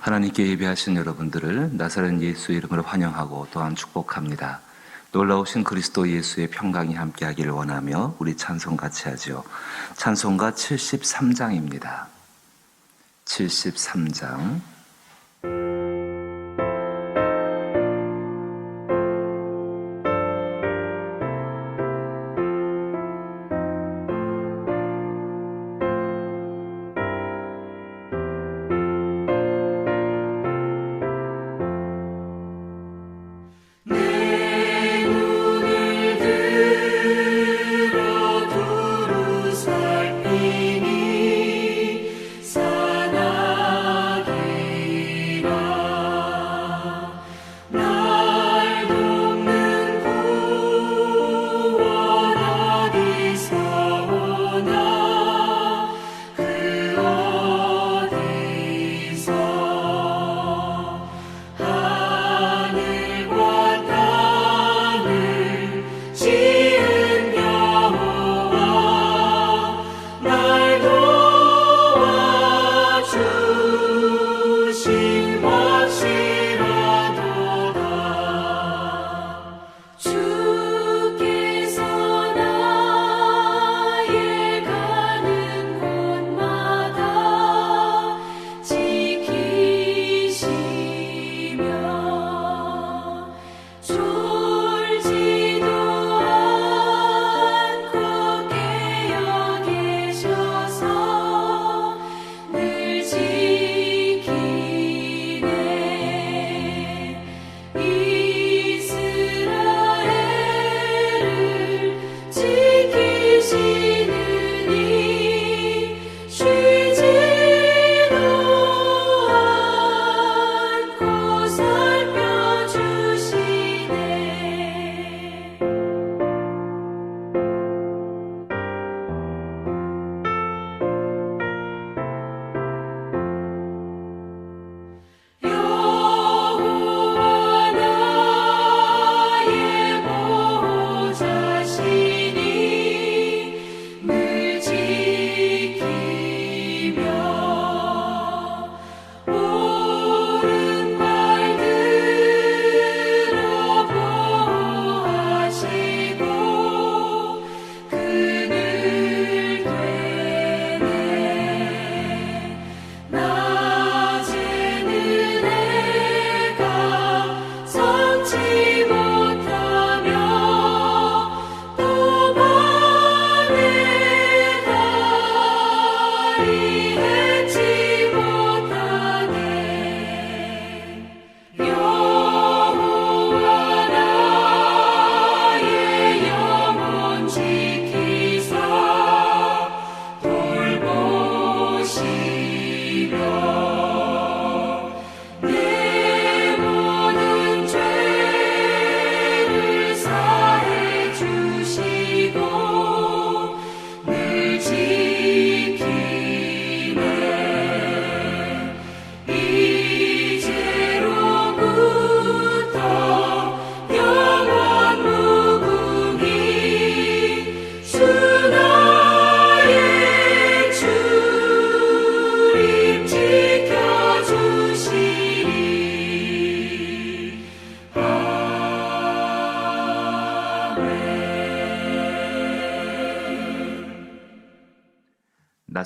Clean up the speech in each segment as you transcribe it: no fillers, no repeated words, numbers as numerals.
하나님께 예배하신 여러분들을 나사렛 예수의 이름으로 환영하고 또한 축복합니다. 놀라우신 그리스도 예수의 평강이 함께하기를 원하며 우리 찬송 같이 하죠. 찬송가 73장입니다. 73장.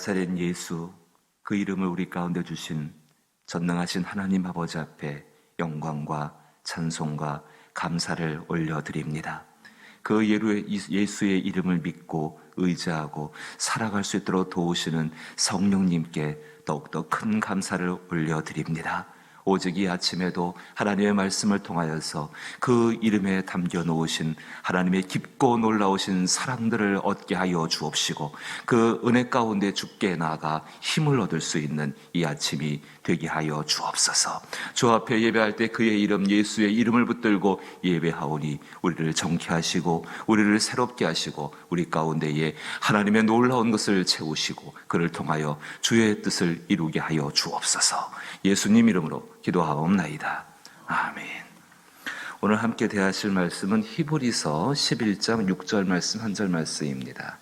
나사렛 예수, 그 이름을 우리 가운데 주신 전능하신 하나님 아버지 앞에 영광과 찬송과 감사를 올려드립니다. 그 예수의 이름을 믿고 의지하고 살아갈 수 있도록 도우시는 성령님께 더욱더 큰 감사를 올려드립니다. 오직 이 아침에도 하나님의 말씀을 통하여서 그 이름에 담겨 놓으신 하나님의 깊고 놀라우신 사랑들을 얻게 하여 주옵시고 그 은혜 가운데 주께 나아가 힘을 얻을 수 있는 이 아침이 되게 하여 주옵소서. 주 앞에 예배할 때 그의 이름 예수의 이름을 붙들고 예배하오니 우리를 정케하시고 우리를 새롭게 하시고 우리 가운데에 하나님의 놀라운 것을 채우시고 그를 통하여 주의 뜻을 이루게 하여 주옵소서. 예수님 이름으로 기도하옵나이다. 아멘. 오늘 함께 대하실 말씀은 히브리서 11장 6절 말씀, 1절 말씀입니다.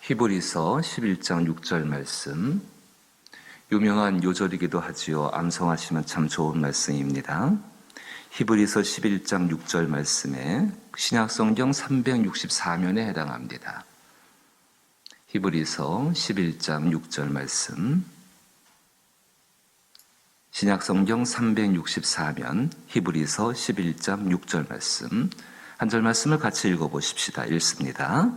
히브리서 11장 6절 말씀, 유명한 요절이기도 하지요. 암송하시면 참 좋은 말씀입니다. 히브리서 11장 6절 말씀에 신약성경 364면에 해당합니다. 히브리서 11장 6절 말씀, 신약성경 364면 히브리서 11장 6절 말씀, 한 절 말씀을 같이 읽어보십시다. 읽습니다.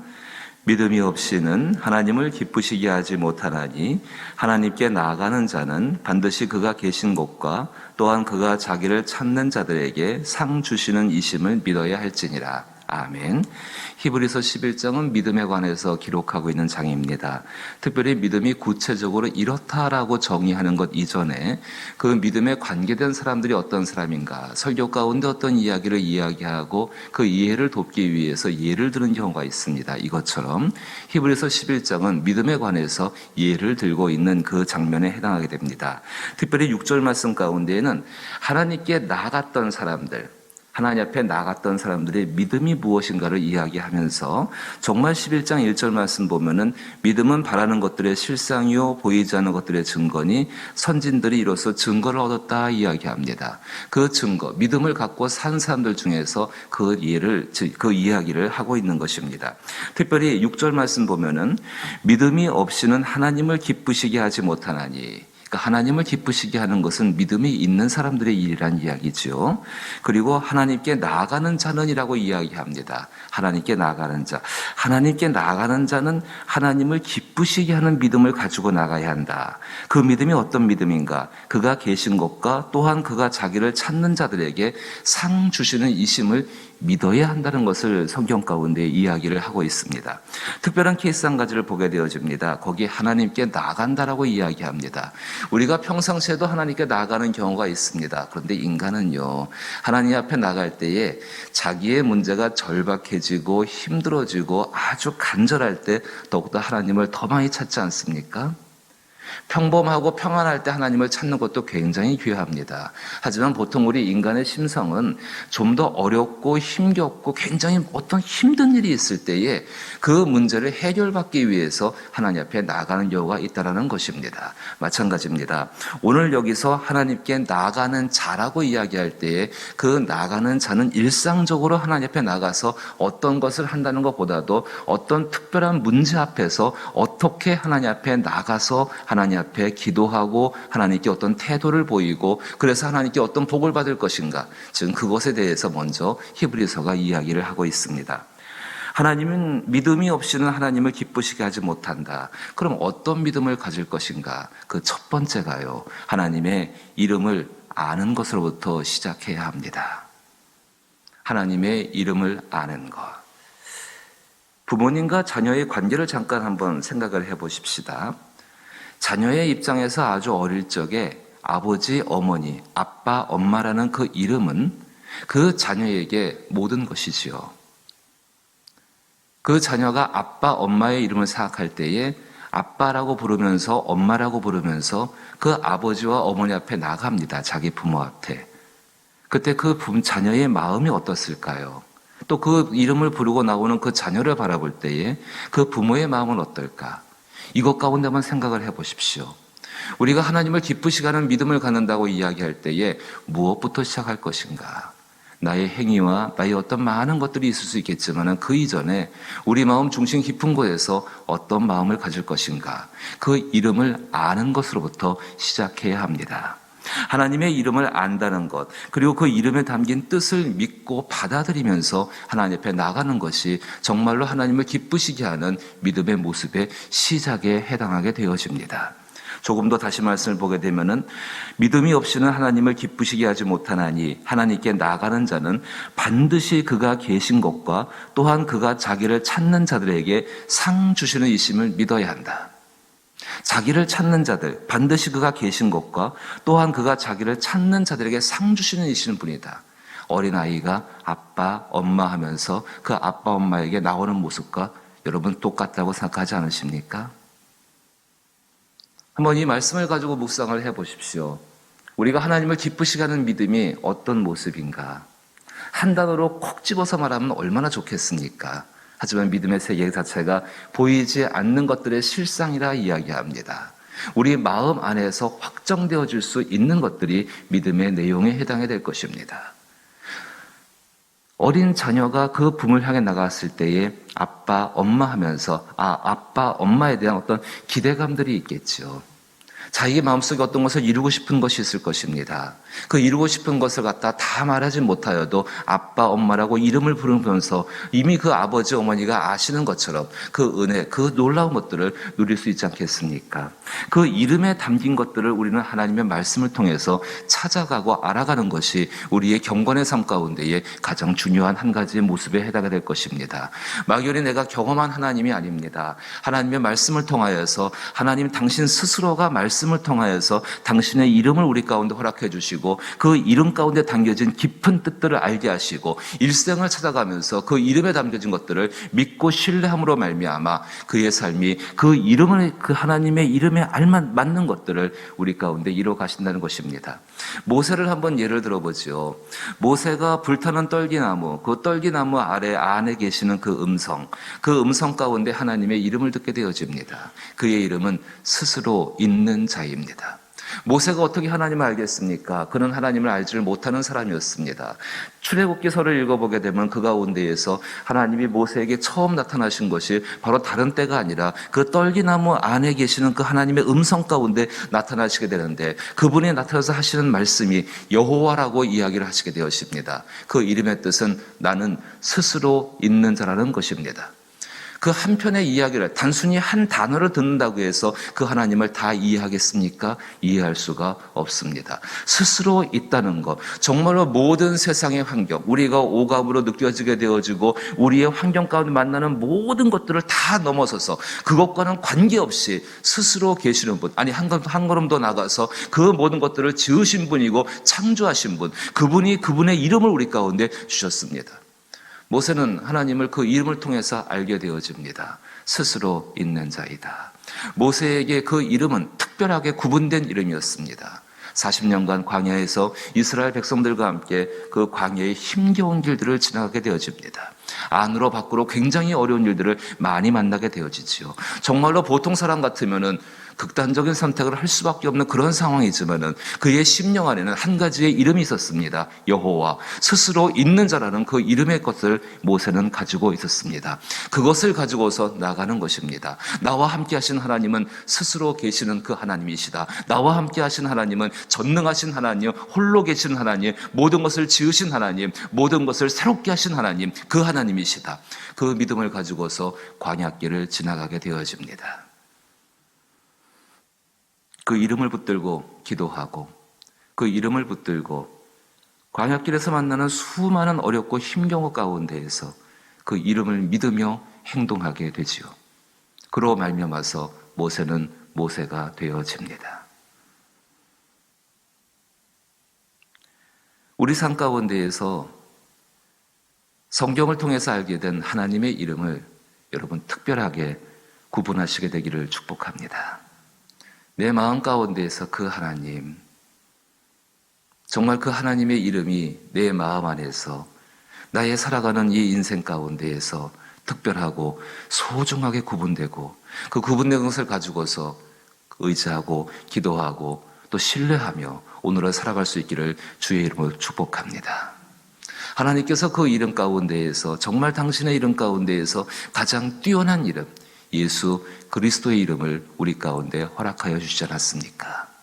믿음이 없이는 하나님을 기쁘시게 하지 못하나니 하나님께 나아가는 자는 반드시 그가 계신 곳과 또한 그가 자기를 찾는 자들에게 상 주시는 이심을 믿어야 할지니라. 아멘. 히브리서 11장은 믿음에 관해서 기록하고 있는 장입니다. 특별히 믿음이 구체적으로 이렇다라고 정의하는 것 이전에 그 믿음에 관계된 사람들이 어떤 사람인가, 설교 가운데 어떤 이야기를 이야기하고 그 이해를 돕기 위해서 예를 드는 경우가 있습니다. 이것처럼 히브리서 11장은 믿음에 관해서 예를 들고 있는 그 장면에 해당하게 됩니다. 특별히 6절 말씀 가운데에는 하나님께 나아갔던 사람들, 하나님 앞에 나갔던 사람들의 믿음이 무엇인가를 이야기하면서 정말 11장 1절 말씀 보면은 믿음은 바라는 것들의 실상이요 보이지 않는 것들의 증거니 선진들이 이로써 증거를 얻었다 이야기합니다. 그 증거, 믿음을 갖고 산 사람들 중에서 그 이야기를 하고 있는 것입니다. 특별히 6절 말씀 보면은 믿음이 없이는 하나님을 기쁘시게 하지 못하나니, 하나님을 기쁘시게 하는 것은 믿음이 있는 사람들의 일이란 이야기죠. 그리고 하나님께 나아가는 자는이라고 이야기합니다. 하나님께 나아가는 자. 하나님께 나아가는 자는 하나님을 기쁘시게 하는 믿음을 가지고 나가야 한다. 그 믿음이 어떤 믿음인가? 그가 계신 것과 또한 그가 자기를 찾는 자들에게 상 주시는 이심을 믿어야 한다는 것을 성경 가운데 이야기를 하고 있습니다. 특별한 케이스 한 가지를 보게 되어집니다. 거기에 하나님께 나아간다라고 이야기합니다. 우리가 평상시에도 하나님께 나아가는 경우가 있습니다. 그런데 인간은요, 하나님 앞에 나갈 때에 자기의 문제가 절박해지고 힘들어지고 아주 간절할 때 더욱더 하나님을 더 많이 찾지 않습니까? 평범하고 평안할 때 하나님을 찾는 것도 굉장히 귀합니다. 하지만 보통 우리 인간의 심성은 좀 더 어렵고 힘겹고 굉장히 어떤 힘든 일이 있을 때에 그 문제를 해결받기 위해서 하나님 앞에 나아가는 경우가 있다는 것입니다. 마찬가지입니다. 오늘 여기서 하나님께 나아가는 자라고 이야기할 때에 그 나아가는 자는 일상적으로 하나님 앞에 나가서 어떤 것을 한다는 것보다도 어떤 특별한 문제 앞에서 어떻게 하나님 앞에 나가서 하나님 앞에 기도하고 하나님께 어떤 태도를 보이고 그래서 하나님께 어떤 복을 받을 것인가, 지금 그것에 대해서 먼저 히브리서가 이야기를 하고 있습니다. 하나님은 믿음이 없이는 하나님을 기쁘시게 하지 못한다. 그럼 어떤 믿음을 가질 것인가? 그 첫 번째가요, 하나님의 이름을 아는 것으로부터 시작해야 합니다. 하나님의 이름을 아는 것. 부모님과 자녀의 관계를 잠깐 한번 생각을 해보십시다. 자녀의 입장에서 아주 어릴 적에 아버지, 어머니, 아빠, 엄마라는 그 이름은 그 자녀에게 모든 것이지요. 그 자녀가 아빠, 엄마의 이름을 생각할 때에 아빠라고 부르면서 엄마라고 부르면서 그 아버지와 어머니 앞에 나갑니다. 자기 부모 앞에. 그때 그 자녀의 마음이 어떻을까요? 또 그 이름을 부르고 나오는 그 자녀를 바라볼 때에 그 부모의 마음은 어떨까? 이것 가운데 한번 생각을 해보십시오. 우리가 하나님을 기쁘시게 하는 믿음을 갖는다고 이야기할 때에 무엇부터 시작할 것인가? 나의 행위와 나의 어떤 많은 것들이 있을 수 있겠지만 그 이전에 우리 마음 중심 깊은 곳에서 어떤 마음을 가질 것인가? 그 이름을 아는 것으로부터 시작해야 합니다. 하나님의 이름을 안다는 것, 그리고 그 이름에 담긴 뜻을 믿고 받아들이면서 하나님 앞에 나가는 것이 정말로 하나님을 기쁘시게 하는 믿음의 모습의 시작에 해당하게 되어집니다. 조금 더 다시 말씀을 보게 되면은 믿음이 없이는 하나님을 기쁘시게 하지 못하나니 하나님께 나아가는 자는 반드시 그가 계신 것과 또한 그가 자기를 찾는 자들에게 상 주시는 이심을 믿어야 한다. 자기를 찾는 자들, 반드시 그가 계신 것과 또한 그가 자기를 찾는 자들에게 상 주시는 이시는 분이다. 어린아이가 아빠, 엄마 하면서 그 아빠, 엄마에게 나오는 모습과 여러분 똑같다고 생각하지 않으십니까? 한번 이 말씀을 가지고 묵상을 해보십시오. 우리가 하나님을 기쁘시게 하는 믿음이 어떤 모습인가? 한 단어로 콕 집어서 말하면 얼마나 좋겠습니까? 하지만 믿음의 세계 자체가 보이지 않는 것들의 실상이라 이야기합니다. 우리 마음 안에서 확정되어질 수 있는 것들이 믿음의 내용에 해당이 될 것입니다. 어린 자녀가 그 붐을 향해 나갔을 때에 아빠, 엄마 하면서 아빠, 엄마에 대한 어떤 기대감들이 있겠죠. 자기 마음속에 어떤 것을 이루고 싶은 것이 있을 것입니다. 그 이루고 싶은 것을 갖다 다 말하지 못하여도 아빠, 엄마라고 이름을 부르면서 이미 그 아버지, 어머니가 아시는 것처럼 그 은혜, 그 놀라운 것들을 누릴 수 있지 않겠습니까? 그 이름에 담긴 것들을 우리는 하나님의 말씀을 통해서 찾아가고 알아가는 것이 우리의 경건의 삶 가운데에 가장 중요한 한 가지의 모습에 해당이 될 것입니다. 막연히 내가 경험한 하나님이 아닙니다. 하나님의 말씀을 통하여서 하나님 당신 스스로가 말씀을 통하여서 당신의 이름을 우리 가운데 허락해 주시고 그 이름 가운데 담겨진 깊은 뜻들을 알게 하시고 일생을 찾아가면서 그 이름에 담겨진 것들을 믿고 신뢰함으로 말미암아 그의 삶이 그 이름을 그 하나님의 이름에 알맞는 것들을 우리 가운데 이루어 가신다는 것입니다. 모세를 한번 예를 들어보죠. 모세가 불타는 떨기나무, 그 떨기나무 안에 계시는 그 음성 가운데 하나님의 이름을 듣게 되어집니다. 그의 이름은 스스로 있는 자입니다. 모세가 어떻게 하나님을 알겠습니까? 그는 하나님을 알지를 못하는 사람이었습니다. 출애굽기서를 읽어보게 되면 그 가운데에서 하나님이 모세에게 처음 나타나신 것이 바로 다른 때가 아니라 그 떨기나무 안에 계시는 그 하나님의 음성 가운데 나타나시게 되는데 그분이 나타나서 하시는 말씀이 여호와라고 이야기를 하시게 되었습니다. 그 이름의 뜻은 나는 스스로 있는 자라는 것입니다. 그 한편의 이야기를 단순히 한 단어를 듣는다고 해서 그 하나님을 다 이해하겠습니까? 이해할 수가 없습니다. 스스로 있다는 것, 정말로 모든 세상의 환경, 우리가 오감으로 느껴지게 되어지고 우리의 환경 가운데 만나는 모든 것들을 다 넘어서서 그것과는 관계없이 스스로 계시는 분, 아니 한 걸음 더 나가서 그 모든 것들을 지으신 분이고 창조하신 분, 그분이 그분의 이름을 우리 가운데 주셨습니다. 모세는 하나님을 그 이름을 통해서 알게 되어집니다. 스스로 있는 자이다. 모세에게 그 이름은 특별하게 구분된 이름이었습니다. 40년간 광야에서 이스라엘 백성들과 함께 그 광야의 힘겨운 길들을 지나가게 되어집니다. 안으로 밖으로 굉장히 어려운 일들을 많이 만나게 되어지지요. 정말로 보통 사람 같으면은 극단적인 선택을 할 수밖에 없는 그런 상황이지만은 그의 심령 안에는 한 가지의 이름이 있었습니다. 여호와, 스스로 있는 자라는 그 이름의 것을 모세는 가지고 있었습니다. 그것을 가지고서 나가는 것입니다. 나와 함께 하신 하나님은 스스로 계시는 그 하나님이시다. 나와 함께 하신 하나님은 전능하신 하나님, 홀로 계신 하나님, 모든 것을 지으신 하나님, 모든 것을 새롭게 하신 하나님, 그 하나님이시다. 그 믿음을 가지고서 광야길을 지나가게 되어집니다. 그 이름을 붙들고 기도하고 그 이름을 붙들고 광야길에서 만나는 수많은 어렵고 힘겨운 가운데에서 그 이름을 믿으며 행동하게 되지요. 그로 말미암아서 모세는 모세가 되어집니다. 우리 삶 가운데에서 성경을 통해서 알게 된 하나님의 이름을 여러분 특별하게 구분하시게 되기를 축복합니다. 내 마음 가운데에서 그 하나님, 정말 그 하나님의 이름이 내 마음 안에서 나의 살아가는 이 인생 가운데에서 특별하고 소중하게 구분되고 그 구분된 것을 가지고서 의지하고 기도하고 또 신뢰하며 오늘을 살아갈 수 있기를 주의 이름으로 축복합니다. 하나님께서 그 이름 가운데에서 정말 당신의 이름 가운데에서 가장 뛰어난 이름, 예수 그리스도의 이름을 우리 가운데 허락하여 주시지 않았습니까?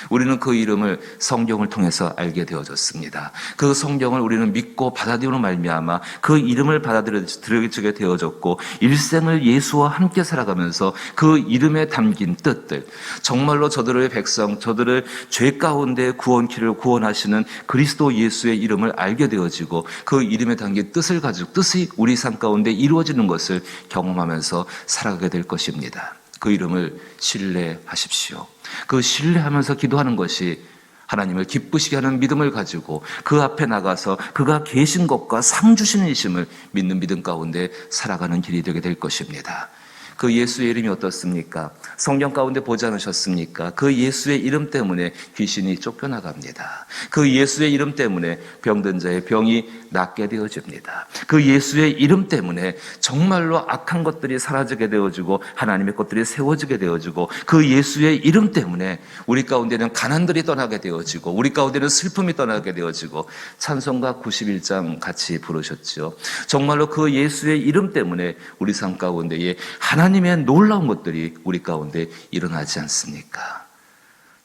우리는 그 이름을 성경을 통해서 알게 되어졌습니다. 그 성경을 우리는 믿고 받아들이는 말미암아 그 이름을 받아들이게 되어졌고 일생을 예수와 함께 살아가면서 그 이름에 담긴 뜻들, 정말로 저들의 백성, 저들의 죄 가운데 구원키를 구원하시는 그리스도 예수의 이름을 알게 되어지고 그 이름에 담긴 뜻을 가지고 뜻이 우리 삶 가운데 이루어지는 것을 경험하면서 살아가게 될 것입니다. 그 이름을 신뢰하십시오. 그 신뢰하면서 기도하는 것이 하나님을 기쁘시게 하는 믿음을 가지고 그 앞에 나가서 그가 계신 것과 상 주시는 이심을 믿는 믿음 가운데 살아가는 길이 되게 될 것입니다. 그 예수의 이름이 어떻습니까? 성경 가운데 보지 않으셨습니까? 그 예수의 이름 때문에 귀신이 쫓겨나갑니다. 그 예수의 이름 때문에 병든 자의 병이 낫게 되어집니다. 그 예수의 이름 때문에 정말로 악한 것들이 사라지게 되어지고 하나님의 것들이 세워지게 되어지고, 그 예수의 이름 때문에 우리 가운데는 가난들이 떠나게 되어지고 우리 가운데는 슬픔이 떠나게 되어지고, 찬송가 91장 같이 부르셨죠. 정말로 그 예수의 이름 때문에 우리 삶 가운데에 하나님의 놀라운 것들이 우리 가운데 일어나지 않습니까?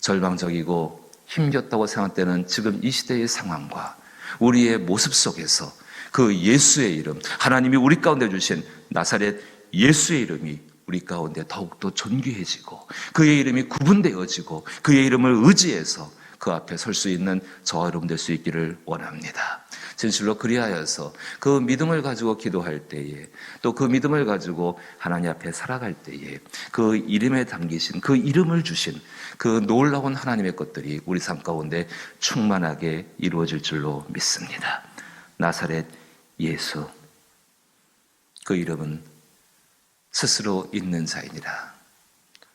절망적이고 힘겹다고 생각되는 지금 이 시대의 상황과 우리의 모습 속에서 그 예수의 이름, 하나님이 우리 가운데 주신 나사렛 예수의 이름이 우리 가운데 더욱더 존귀해지고 그의 이름이 구분되어지고 그의 이름을 의지해서 그 앞에 설 수 있는 저와 여러분 될 수 있기를 원합니다. 진실로 그리하여서 그 믿음을 가지고 기도할 때에, 또 그 믿음을 가지고 하나님 앞에 살아갈 때에 그 이름에 담기신, 그 이름을 주신 그 놀라운 하나님의 것들이 우리 삶 가운데 충만하게 이루어질 줄로 믿습니다. 나사렛 예수, 그 이름은 스스로 있는 자이니라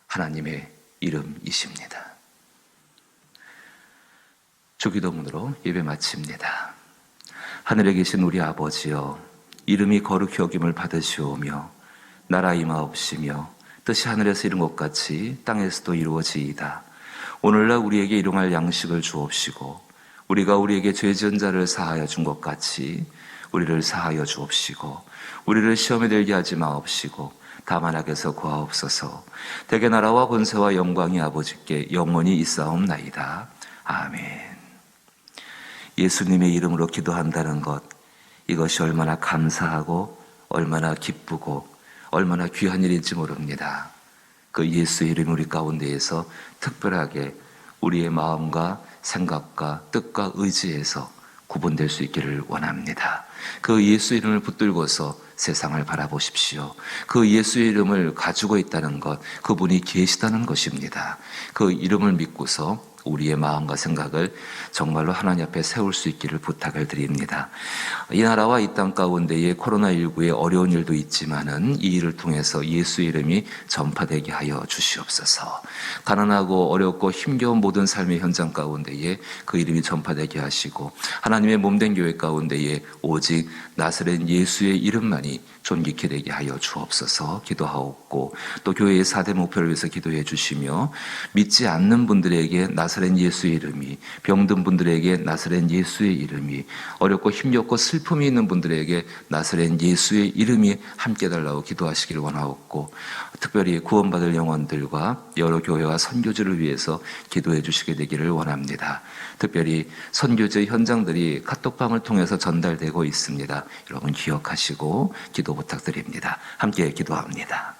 하나님의 이름이십니다. 주기도문으로 예배 마칩니다. 하늘에 계신 우리 아버지여, 이름이 거룩히 여김을 받으시오며 나라 임하옵시며 뜻이 하늘에서 이룬 것 같이 땅에서도 이루어지이다. 오늘날 우리에게 일용할 양식을 주옵시고 우리가 우리에게 죄 지은 자를 사하여 준 것 같이 우리를 사하여 주옵시고 우리를 시험에 들게 하지 마옵시고 다만 악에서 구하옵소서. 대개 나라와 권세와 영광이 아버지께 영원히 있사옵나이다. 아멘. 예수님의 이름으로 기도한다는 것, 이것이 얼마나 감사하고 얼마나 기쁘고 얼마나 귀한 일인지 모릅니다. 그 예수의 이름 우리 가운데에서 특별하게 우리의 마음과 생각과 뜻과 의지에서 구분될 수 있기를 원합니다. 그 예수 이름을 붙들고서 세상을 바라보십시오. 그 예수의 이름을 가지고 있다는 것, 그분이 계시다는 것입니다. 그 이름을 믿고서 우리의 마음과 생각을 정말로 하나님 앞에 세울 수 있기를 부탁을 드립니다. 이 나라와 이 땅 가운데에 코로나19의 어려운 일도 있지만은 이 일을 통해서 예수의 이름이 전파되게 하여 주시옵소서. 가난하고 어렵고 힘겨운 모든 삶의 현장 가운데에 그 이름이 전파되게 하시고 하나님의 몸된 교회 가운데에 오직 나사렛 예수의 이름만이 존귀케 되게 하여 주옵소서 기도하옵고, 또 교회의 4대 목표를 위해서 기도해 주시며 믿지 않는 분들에게 나사렛 예수의 이름이, 병든 분들에게 나사렛 예수의 이름이, 어렵고 힘겹고 슬픔이 있는 분들에게 나사렛 예수의 이름이 함께 달라고 기도하시기를 원하옵고, 특별히 구원받을 영혼들과 여러 교회와 선교지를 위해서 기도해 주시게 되기를 원합니다. 특별히 선교지 현장들이 카톡방을 통해서 전달되고 있습니다. 여러분 기억하시고 기도 부탁드립니다. 함께 기도합니다.